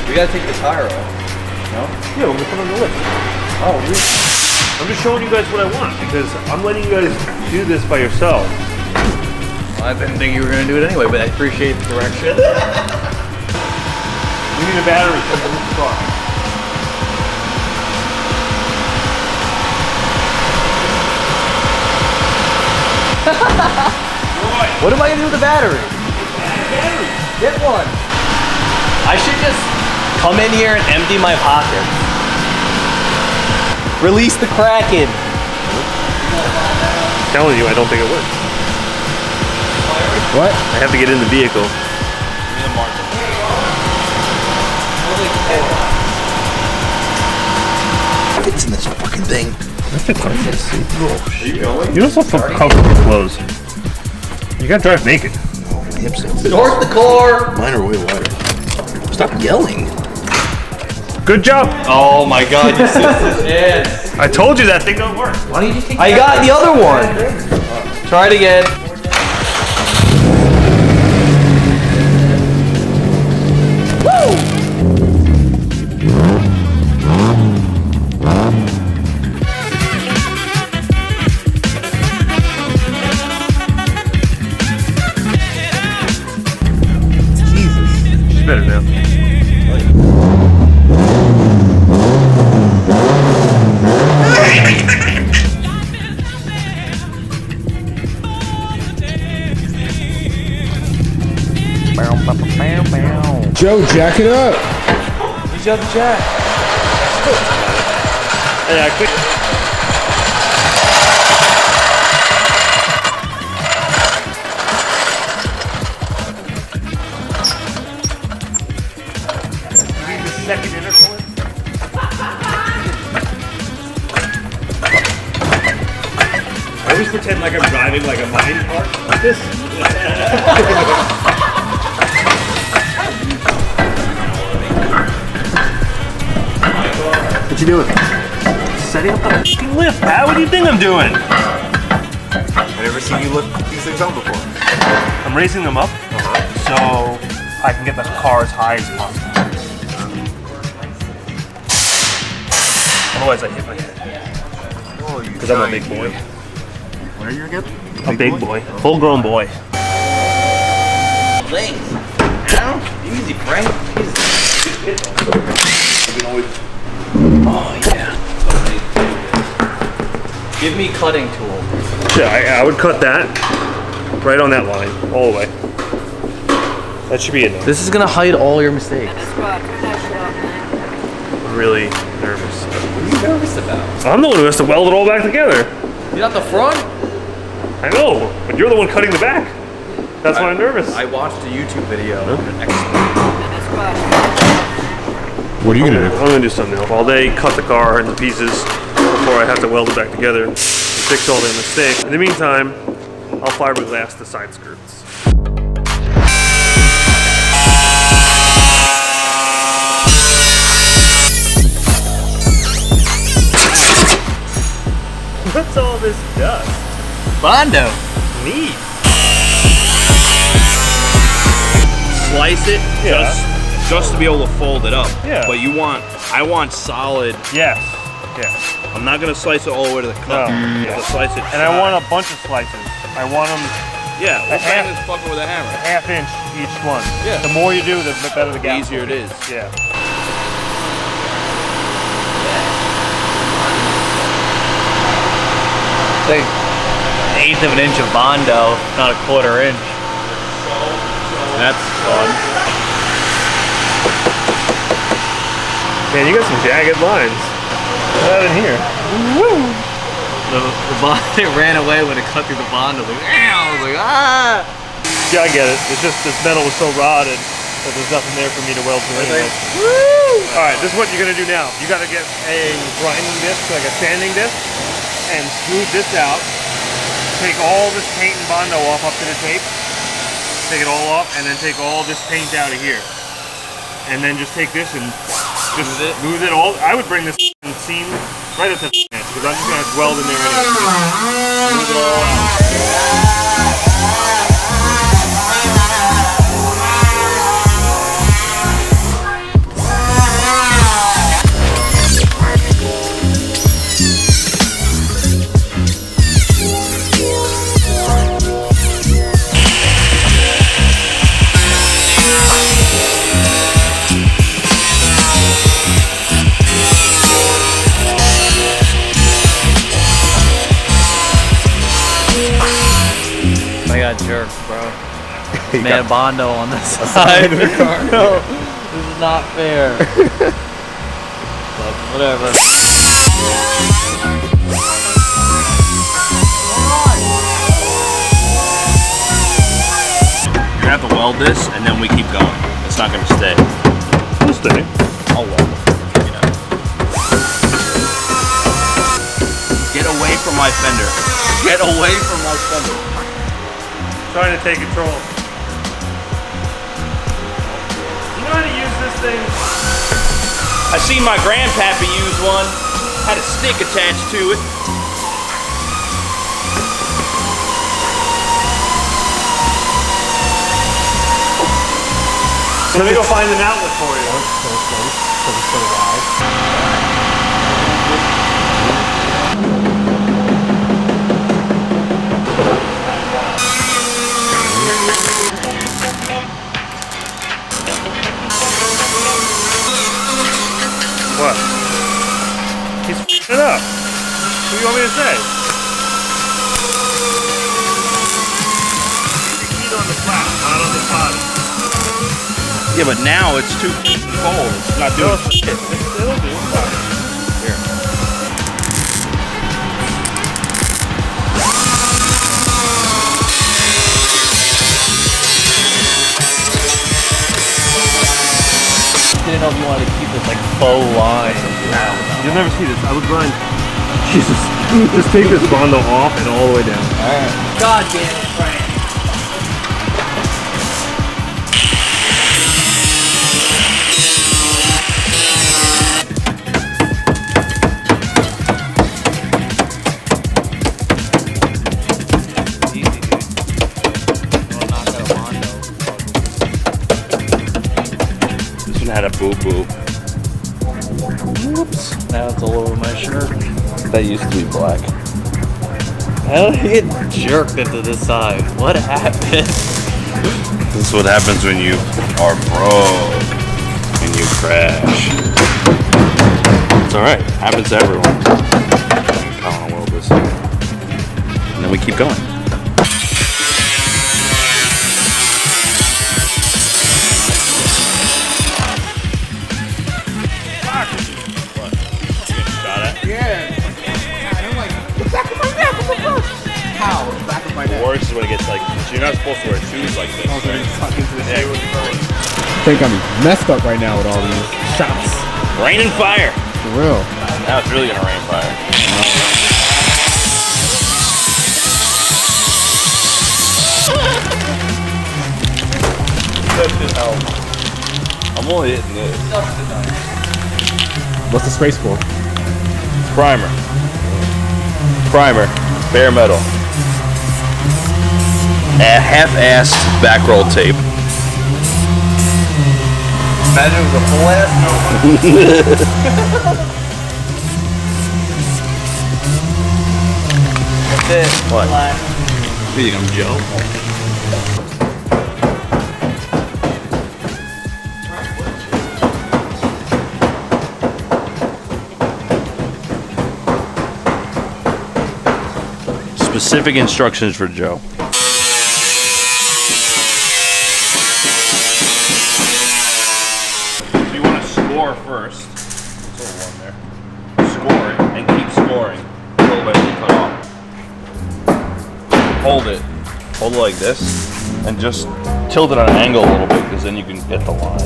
We gotta take the tire off. No? Yeah, we're gonna put on the lift. Oh, really? I'm just showing you guys what I want because I'm letting you guys do this by yourself. I didn't think you were gonna do it anyway, but I appreciate the direction. We need a battery for the car. What am I gonna do with the battery? Battery. Get one. I should just come in here and empty my pockets. Release the Kraken. I'm telling you, I don't think it works. What? I have to get in the vehicle. Fits in this fucking thing. You don't have to cover your clothes. You gotta drive naked. Start the car. Mine are way wider. Stop yelling. Good job. Oh my God, you sister's ass. I told you that thing don't work. Why don't you just take I got the other one. Try it again. Better now. Joe, jack it up. He's got the jack. Yeah, I quit. Second intercooler. I always pretend like I'm driving like a mine cart like this. What you doing? Setting up the fucking lift, pal. What do you think I'm doing? I've never seen you lift these things on before. I'm raising them up so I can get the car as high as possible. Otherwise, I hit my head. Oh, you Because I'm a big boy. What are you again? A big boy. Full-grown boy. Legs. Down. Easy, Frank. Easy. Oh yeah. Give me cutting tool. Yeah, I would cut that right on that line, all the way. That should be enough. This is gonna hide all your mistakes. I'm really nervous. What are you nervous about? I'm the one who has to weld it all back together. You're not the front? I know, but you're the one cutting the back. That's why I'm nervous. I watched a YouTube video. What are you gonna do? I'm gonna do something else. While they cut the car into pieces before I have to weld it back together and fix all their mistakes. In the meantime, I'll fiberglass the side skirts. What's all this dust? Bondo. Neat. Slice it just to be able to fold it up. Yeah. But I want solid. Yes. Yes. I'm not gonna slice it all the way to the cup. No. I'm gonna slice it. And I want a bunch of slices. I want them Yeah. We'll half- bang this fucker with a hammer. ½ inch each one. Yeah. The more you do, the better the The gap. easier it is. Yeah. It's like an eighth of an inch of Bondo, not a quarter inch. That's fun. Man, you got some jagged lines. Not in here. Woo! The Bondo, it ran away when it cut through the Bondo. Like, I was like, ah! Yeah, I get it. It's just this metal was so rotted that there's nothing there for me to weld through anyway. Woo! All right, this is what you're gonna do now. You gotta get a grinding disc, like a sanding disc, and smooth this out. Take all this paint and Bondo off up to the tape. Take it all off, and then take all this paint out of here. And then just take this and just smooth it all. I would bring this seam right up to the edge, because I'm just gonna weld in there anyway. Smooth it all out. jerk, bro. He Man, got Bondo on this side side. of the car. No, this is not fair. But whatever. You're gonna have to weld this, and then we keep going. It's not gonna stay. It'll stay. I'll weld it. You know. Get away from my fender. Get away from my fender. Trying to take control. You know how to use this thing? I seen my grandpappy use one. Had a stick attached to it. Let me go find an outlet for you. What? He's f***ing it up. What do you want me to say? Keep the heat on the flat, not on the bottom. Yeah, but now it's too cold. It's not doing shit. It'll do. Here. Didn't know if you wanted to keep this like faux line. You'll never see this. I would grind. Jesus. Just take this Bondo off and all the way down. Alright. God damn it, Frank. Easy, dude. Don't knock out a Bondo. This one had a boo-boo. Whoops. Now it's all over my shirt. That used to be black. How did he get jerked into the side? What happened? This is what happens when you are broke and you crash. It's alright. Happens to everyone. Colin will this. And then we keep going. How? The back of my neck. Worse is when it gets like, you're not supposed to wear shoes like this. Right? I think I'm messed up right now with all these shots. Rain and fire. For real. Now it's really gonna rain fire. I'm only hitting this. What's the space for? Primer. Primer. Bare metal. A half-assed back roll tape. Imagine it was a full ass That's it. What? Black. You think I'm Joe? Specific instructions for Joe. You want to score first. It's a little warm there. Score it and keep scoring until eventually cut off. Hold it. Hold it like this and just tilt it on an angle a little bit because then you can get the line.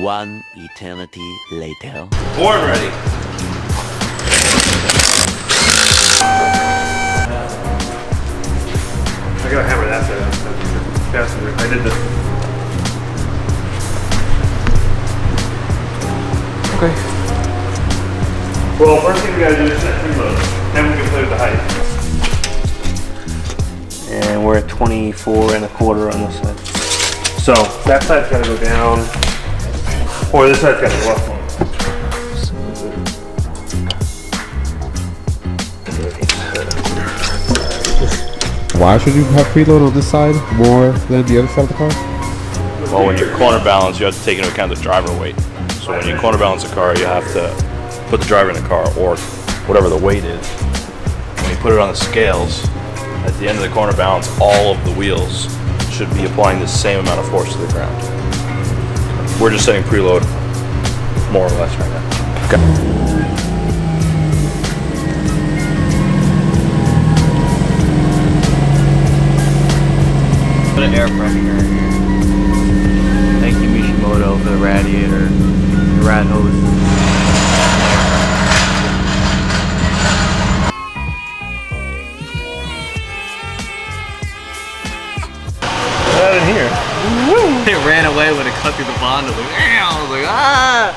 One eternity later. Born ready. I gotta hammer that side out. Passenger. I did this. Okay. Well, first thing we gotta do is set preload. Then we can play with the height. And we're at 24 and a quarter on this side. So that side's gotta go down, or this side's gotta go up. Why should you have preload on this side more than the other side of the car? Well, when you corner balance, you have to take into account the driver weight. So when you corner balance a car, you have to put the driver in the car, or whatever the weight is. When you put it on the scales, at the end of the corner balance, all of the wheels should be applying the same amount of force to the ground. We're just setting preload more or less right now. Okay. Put an air pressure in here. Thank you, Mishimoto, for the radiator, the rad hose. Put that in here. It ran away when it cut through the bond. I was like, ah!